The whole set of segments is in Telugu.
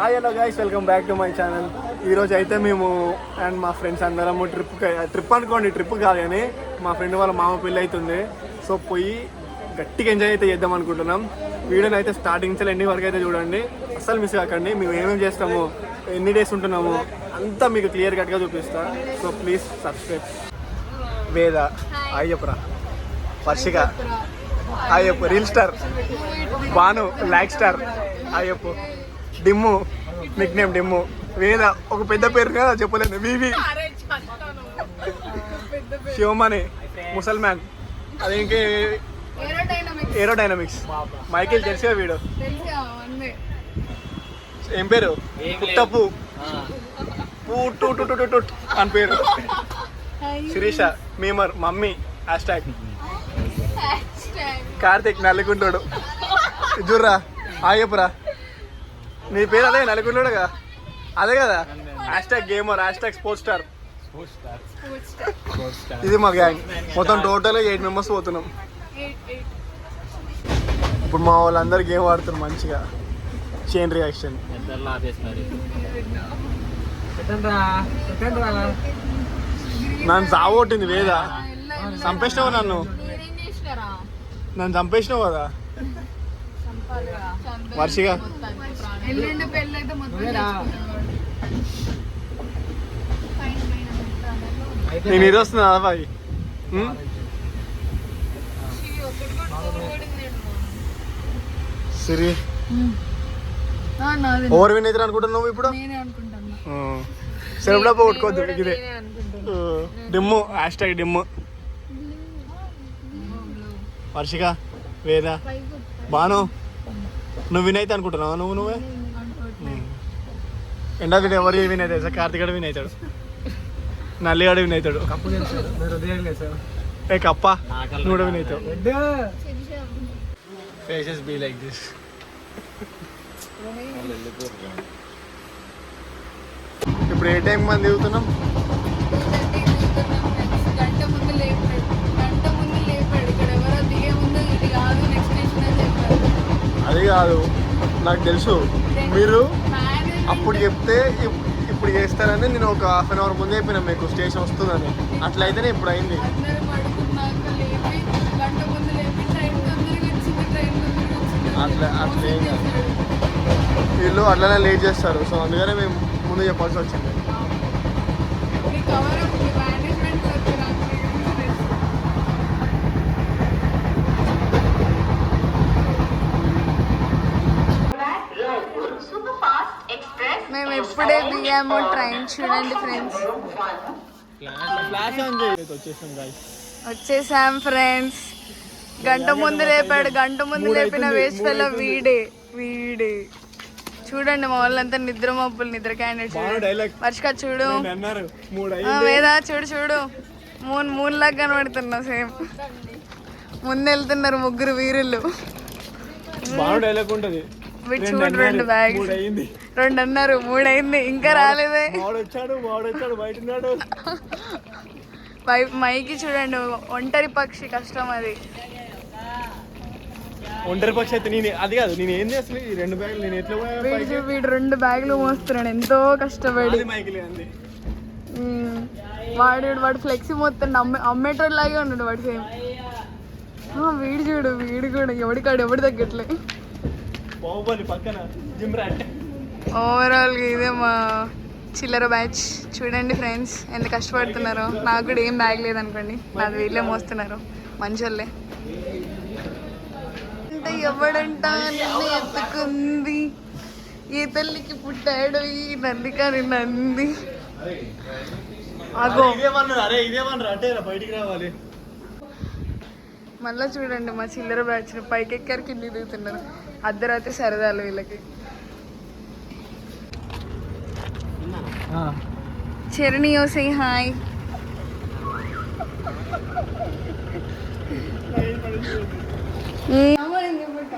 Hi hello guys, welcome back to my channel. ఈరోజు అయితే మేము అండ్ మా ఫ్రెండ్స్ అందరము ట్రిప్ అనుకోండి, ట్రిప్ కాదు కానీ మా ఫ్రెండ్ వాళ్ళ మామ పెళ్ళి అవుతుంది. సో పోయి గట్టిగా ఎంజాయ్ అయితే చేద్దాం అనుకుంటున్నాం. వీడియోని అయితే స్టార్టింగ్ నుంచి ఎండింగ్ వరకు అయితే చూడండి, అస్సలు మిస్ కాకండి. మేము ఏమేమి చేస్తాము, ఎన్ని డేస్ ఉంటున్నాము అంతా మీకు క్లియర్ కట్గా చూపిస్తా. So please subscribe. వేద అయ్యప్పరా, Varshika Ayyappa, reel star Banu, like star Ayyappa, Dimmu nickname Dimmu, Veda ఒక పెద్ద పేరు కదా చెప్పలేను, వివి, శివమణి ముసల్మాన్, అది ఇంకే ఏరోడైనమిక్స్, మైకేల్ తెలిసే వీడు ఏం పేరు, పుట్టపు అని పేరు, Sirisha memer, mummy hashtag, Karthik నల్లిగుంటాడు, జుర్రా ఆయపురా, నీ పేరు అదే నలుగురుగా అదే కదా, hashtag gamer, hashtag sports star. ఇది మా గ్యాంగ్, మొత్తం టోటల్ 8 మెంబర్స్ పోతున్నాం. ఇప్పుడు మా వాళ్ళందరూ గేమ్ ఆడుతున్నారు మంచిగా, చైన్ రియాక్షన్. నన్ను సావొట్టింది వేద, చంపేసినావు నన్ను చంపేసినావు కదా వర్షిగా. నేను ఇది వస్తున్నా బాయ్. సిరి ఓవర్ విన్ అయితే అనుకుంటున్నావు ఇప్పుడు, సెల్ఫ్ డబ్బా కొట్టుకోవద్దు. ఇదే డిమ్ము, హ్యాష్ట్యాగ్ డిమ్ము, వర్షిక, వేద, బాను. నువ్వు విన్ అయితే అనుకుంటున్నావా? నువ్వే ఎండా విన్, ఎవరు విన్ అవుతాడు సార్? కార్తిక్ విన్ అవుతాడు, నల్లిగాడు విన్ అవుతాడు, ఏ కప్ప నువ్వు కూడా విన్ అవుతావు. Faces be like this. ఇప్పుడు ఏ టైం మనం దిగుతున్నాం? అది కాదు, నాకు తెలుసు మీరు అప్పుడు చెప్తే ఇప్పుడు చేస్తారని. నేను ఒక హాఫ్ అన్ అవర్ ముందే చెప్పినా మీకు స్టేషన్ వస్తుందని, అట్లయితేనే ఇప్పుడు అయింది. అట్లా ఏం కాదు, వీళ్ళు అట్లనే లేట్ చేస్తారు. సో అందుకనే మేము ముందు చెప్పాల్సి వచ్చింది. మేము ఎప్పుడే దిగాము ట్రైన్, చూడండి ఫ్రెండ్స్. వచ్చేసాం ఫ్రెండ్స్. గంట ముందు లేపాడు, గంట ముందు లేపిన వేస్ట్ ఫెలో వీడే. చూడండి మా వాళ్ళంతా నిద్ర మబ్బులు, నిద్ర క్యాండిడేట్స్. వర్షిక చూడు, వేదా చూడు, మూన్ లాగా కనబడుతున్నావు సేమ్. ముందు వెళ్తున్నారు ముగ్గురు వీరులు. చూడు, 2 బ్యాగ్స్, 2 అన్నారు, 3 అయింది, ఇంకా రాలేదే. మైకి చూడండి, ఒంటరి పక్షి కష్టం అది. ఒంటరి పక్షి అయితే నేను అది కాదు, నేను ఏం చేస్తాను. ఈ 2 బ్యాగులు నేను ఎట్లా వీడు 2 బ్యాగులు మోస్తున్నాడు ఎంతో కష్టపడి. వాడు ఫ్లెక్సీ మోస్తాడు, అమ్మేటోడు లాగే ఉన్నాడు వాడు సేమ్. వీడు చూడు, వీడు కూడా ఎవడి తగ్గట్లే. ఓవరాల్ ఇదే మా చిల్లర బ్యాచ్. చూడండి ఫ్రెండ్స్ ఎంత కష్టపడుతున్నారో. నాకు కూడా ఏం బ్యాగ్ లేదనుకోండి, నాది వీళ్ళే మోస్తున్నారు, మంచోళ్ళే. అంటే ఎవడంట నిన్ను ఎత్తుకుంది, ఏ తల్లికి పుట్టాడు ఈ నందికాని నంది. అగో మళ్ళా చూడండి మా చిల్లర బ్యాచ్ పైకి ఎక్కారు, కింది దిగుతున్నారు. అర్ధరాత్రి సరదాలు వీళ్ళకి. చరణియో సే హాయ్.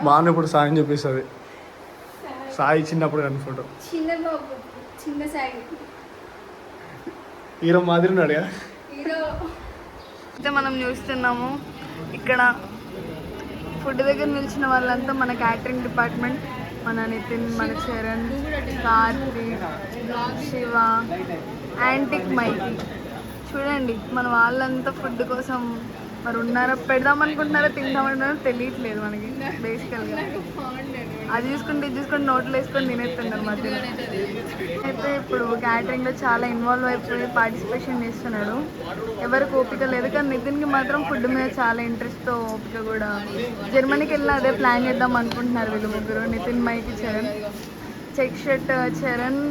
బాగా ఇప్పుడు సాయం చూపిస్తుంది. సాయి చిన్నప్పుడు కానీ ఫోటో, హీరో మాదిరి ఉన్నాడు కదా. అయితే మనం చూస్తున్నాము ఇక్కడ ఫుడ్ దగ్గర నిలిచిన వాళ్ళంతా మన క్యాటరింగ్ డిపార్ట్మెంట్. మన నితిన్, మన చరణ్, కార్తీక్, శివ, యాంటిక్ మైకి. చూడండి మన వాళ్ళంతా ఫుడ్ కోసం మరి ఉన్నారా, పెడదాం అనుకుంటున్నారా, తిందామనుకున్నారో తెలియట్లేదు మనకి బేసికల్గా. అది చూసుకుంటే ఇది చూసుకుంటే నోట్లో వేసుకొని తినేస్తున్నారు మధ్యలో. అయితే ఇప్పుడు క్యాటరింగ్లో చాలా ఇన్వాల్వ్ అయిపోయి పార్టిసిపేషన్ చేస్తున్నాడు. ఎవరికి ఓపిక లేదు, కానీ నితిన్కి మాత్రం ఫుడ్ మీద చాలా ఇంట్రెస్ట్తో ఓపిక కూడా. జర్మనీకి వెళ్ళినా అదే ప్లాన్ చేద్దాం అనుకుంటున్నారు వీళ్ళు ముగ్గురు, Nitin, Mikey, Charan. Check shirt Charan,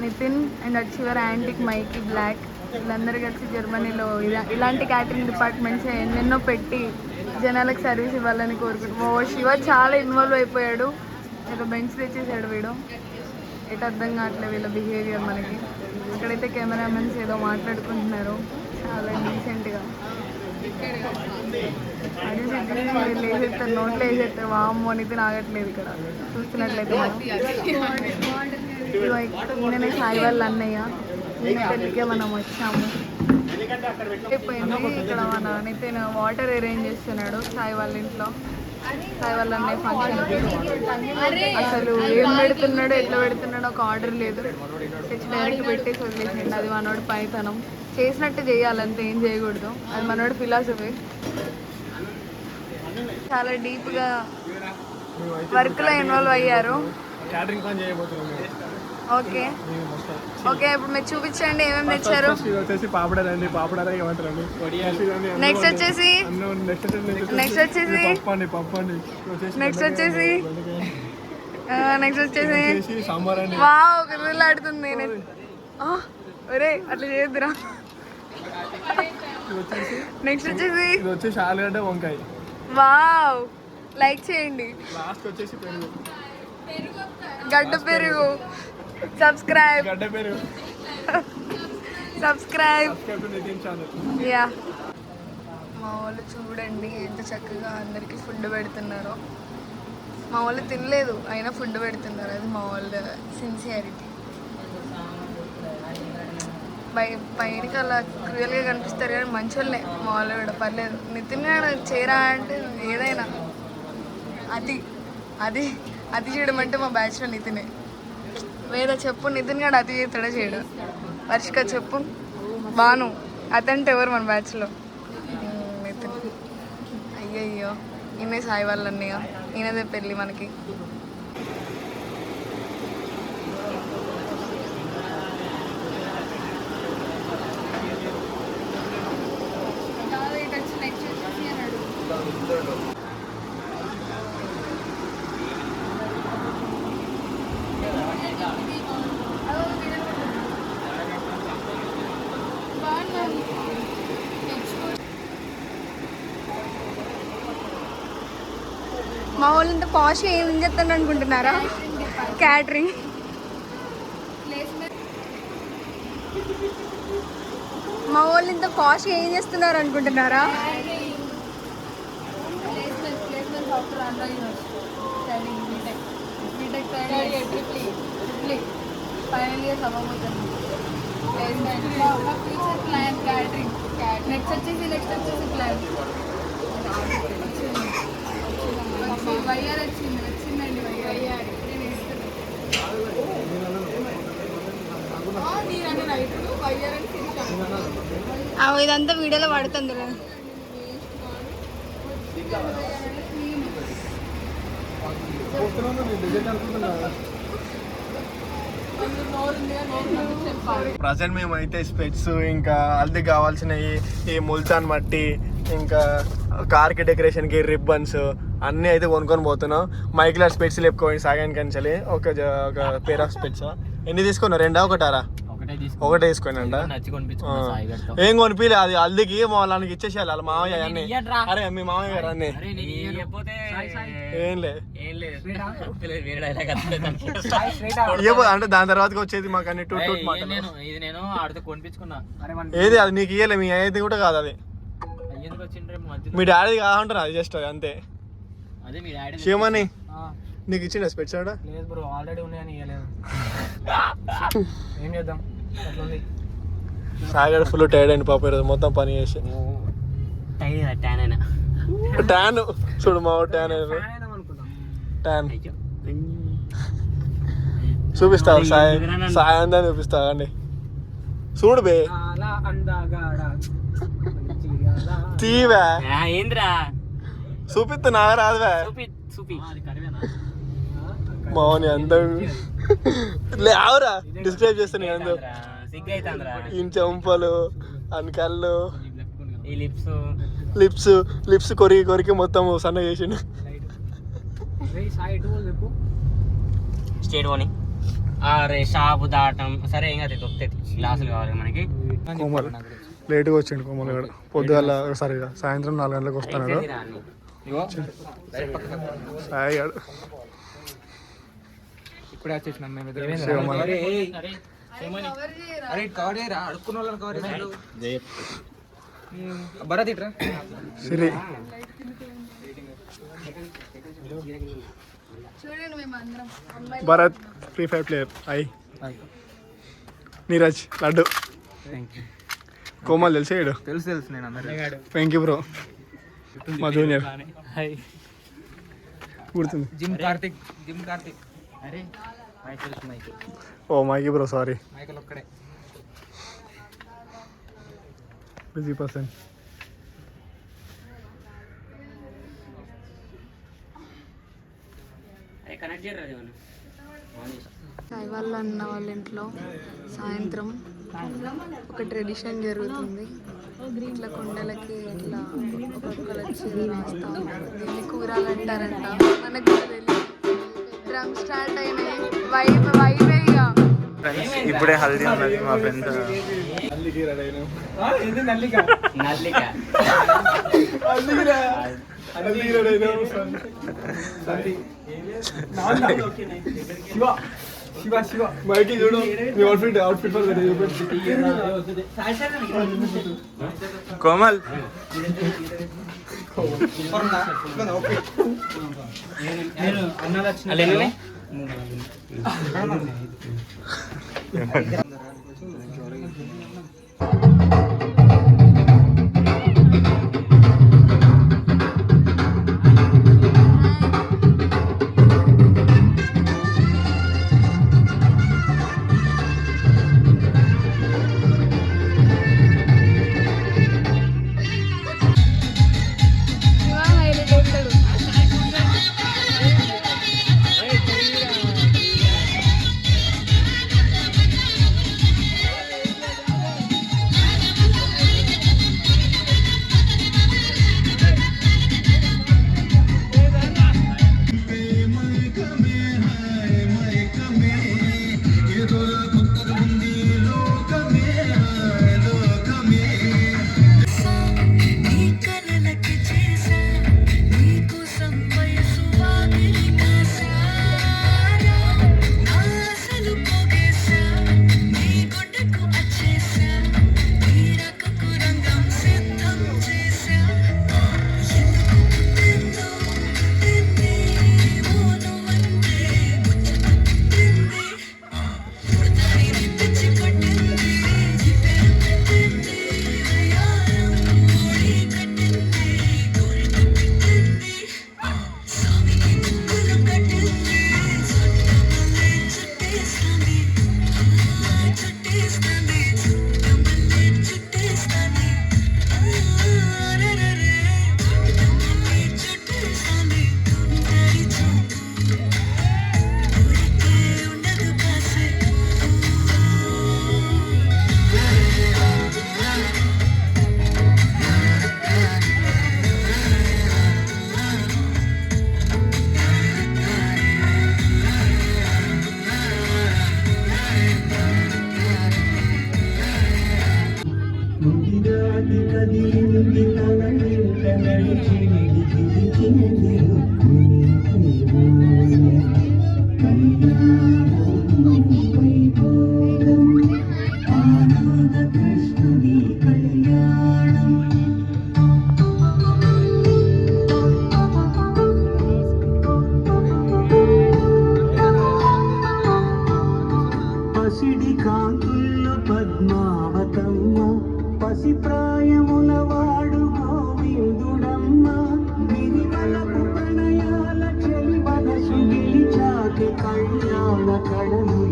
Nitin and అటు చివరి యాంటిక్ మైకి బ్లాక్. వీళ్ళందరూ కలిసి జర్మనీలో ఇలాంటి క్యాటరింగ్ డిపార్ట్మెంట్స్ ఎన్నెన్నో పెట్టి జనాలకు సర్వీస్ ఇవ్వాలని కోరుకుంటున్నాం. శివ చాలా ఇన్వాల్వ్ అయిపోయాడు. ఒక బెంచ్ తెచ్చేసాడు వీడు. ఎటు అర్థం కావట్లేదు వీళ్ళ బిహేవియర్ మనకి. అక్కడైతే కెమెరామెన్స్ ఏదో మాట్లాడుకుంటున్నారు చాలా డీసెంట్గా. అది వీళ్ళు వేసేస్తారు, నోట్లో వేసేస్తారు. వామ్మో నితిన్ ఆగట్లేదు ఇక్కడ చూస్తున్నట్లయితే మనం. ఈయననే సాయి వాళ్ళ అన్నయ్య. ఈయన పెళ్ళికే మనం వచ్చాము. అయిపోయింది. ఇక్కడ మన నితిన్ వాటర్ అరేంజ్ చేస్తున్నాడు సాయి వాళ్ళ ఇంట్లో. సాయి వాళ్ళ అన్నయ్య ఫంక్షన్కి అసలు ఏం పెడుతున్నాడో ఎట్లా పెడుతున్నాడో ఒక ఆర్డర్ లేదు. తెచ్చి డైరెక్ట్ పెట్టేసి వదిలేసిండు. అది మనోడు పైతనం. చేసినట్టు చేయాలంటే ఏం చేయకూడదు, అది మనోడు ఫిలాసఫీ. చాలా డీప్గా వర్క్లో ఇన్వాల్వ్ అయ్యారు. ఓకే ఓకే, ఇప్పుడు మీరు చూపించండి ఏమేమి తెచ్చారు. నెక్స్ట్ వచ్చేసి వావ్ గిర్రెలు ఆడుతుంది. ఒరే అట్లా చేయొద్దురా. నెక్స్ట్ వచ్చేసి ఆలుగడ్డ వంకాయ. వావ్ లైక్ చేయండి. గడ్డ పెరుగు. Subscribe yeah. మా వాళ్ళు చూడండి ఎంత చక్కగా అందరికి ఫుడ్ పెడుతున్నారో. మా వాళ్ళు తినలేదు అయినా ఫుడ్ పెడుతున్నారు. అది మా వాళ్ళ సిన్సియారిటీ. బయటికి అలా క్రియల్గా కనిపిస్తారు కానీ మంచి వాళ్ళే మా వాళ్ళు కూడా. పర్లేదు. నితిన్ చేరా అంటే ఏదైనా అది అది అది చేయడం అంటే మా బ్యాచ్లో నితినే. వేరే చెప్పు, నితిన్ గారు అతి చేస్తాడా చేయడు. వర్షిక చెప్పు, బాను అతంటే ఎవరు మన బ్యాచ్లో? నితిన్. అయ్యయ్యో ఈయనే సాయి వాళ్ళ అన్నయ్య. ఈయనదే పెళ్ళి మనకి. మా వాళ్ళు ఇంత పాష్గా ఏం చేస్తాను అనుకుంటున్నారా? క్యాటరింగ్ మా వాళ్ళు ఇంత పాష్గా ఏం చేస్తున్నారు అనుకుంటున్నారా? ఫైనల్ ఇయర్స్ అవ్వబోతుంది. నెక్స్ట్ వచ్చేసి ప్లాన్ వైఆర్ వచ్చిందండి. వైఆర్ ఇదంతా వీడియోలో పడుతుంది. ప్రజెంట్ మేమైతే స్పెట్స్ ఇంకా హల్దీ కావాల్సినవి, ఈ ముల్తాన్ మట్టి, ఇంకా కార్కి డెకరేషన్కి రిబ్బన్స్ అన్నీ అయితే కొనుక్కొని పోతున్నాం. మైక్లర్ స్పెట్స్ లేపుకోండి సాగానికి కంచాలి. ఒక పేర్ ఆఫ్ స్పెట్స్ ఎన్ని తీసుకున్నా? రెండా ఒకటారా? ఒకటే తీసుకోండి అంట. ఏం కొనిపిలే, అది హల్దీకి మా వాళ్ళకి ఇచ్చేసేయాలి. వాళ్ళ మామయ్య అన్నీ. అరే మీ మామయ్య గారు అన్నీ ఏం లేదు అంటే దాని తర్వాత వచ్చేది మాకు అన్ని టూ టూ మాటలు. ఏది అది నీకు ఇయ్యలే, మీ అయ్యేది కూడా కాదు. అది మీ డాడీ కాదంటారు, అది జస్ట్ అది అంతే. శివమని నీకు ఇచ్చిండ స్పెట్స్ ఆడ? లేదు బ్రో, ఆల్రెడీ ఉన్నాయని ఇవ్వలేదు. ఏం చేద్దాం? సాగర్ ఫుల్ టైర్డ్ అయిన పాప ఈరోజు మొత్తం పని చేసి. ట్యాన్ చూడు మా ట్యాన్ ట్యాన్ చూపిస్తావు సాయి సాయంత్రం చూపిస్తావు అండి చూడు బే తీవా ఏంద్రా చూపిస్తా నా రాదువా మౌని అందరు లేవురా డిస్క్రైబ్ చేస్తాను అందరూ ఈ చెంపలు అని కళ్ళు ఈ లిప్స్ లిప్స్ కొరికి కొరికి మొత్తం సన్న చేసిండు స్టేట్ పోనీ అరే షాపు దాటం సరే ఏం కాదు దొరుకుతాయి గ్లాసులు కావాలి మనకి కోమల్ లేట్గా వచ్చిండు కోమల్ గారు పొద్దుగల సరిగా సాయంత్రం 4 గంటలకు వస్తున్నాడు సాయి గారు ఇప్పుడే వచ్చేసినాం మేము Siri Bharat free fire player Neeraj Laddu Komal తెలిసేడు తెలుసు నేను వెంకీ బ్రో మా జూనియర్ గుర్తుంది జిమ్ కార్తిక్ అరే ఓ మైకి బ్రో సారీ మైకల్ ఒక్కడే బిజీ పర్సన్ కనెక్ట్ చేయరు సాయి వాళ్ళ అన్న వాళ్ళ ఇంట్లో సాయంత్రం ఒక ట్రెడిషన్ జరుగుతుంది. ఇట్లా కొండలకి ఇట్లా ఒక్కొక్కరు వచ్చి రాస్తా ఉన్నారు. దీన్ని కూరాలు అంటారంట. మనకు కూడా తెలియదు. డ్రమ్ స్టార్ట్ అయినాయి. వైబ్ ఇక ఇప్పుడే హల్దీ ఉన్నది మా ఫ్రెండ్స్ మైకి చూడు మీ అవుట్ఫిట్ కోమల్ కళ్యాణ కడలి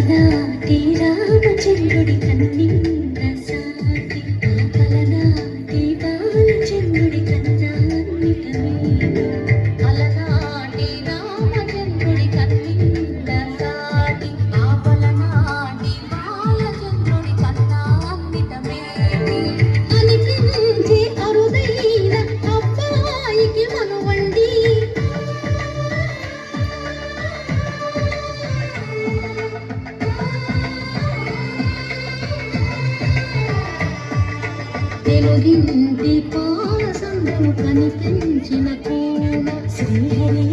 అలనాటి రామచంద్రుడి కన్నీంద్ర సాటి అలనాటి బాలచంద్రుడి కన్నాన్నిటమే అలనాటి రామచంద్రుడి కన్నీంద్ర సాటి అలనాటి బాలచంద్రుడి కన్నాన్నిటమే అనిపించే అరుదైన అబ్బాయికి మనువండి తెలుగింటి పాసంలో కనిపించిన కూడా శ్రీహరి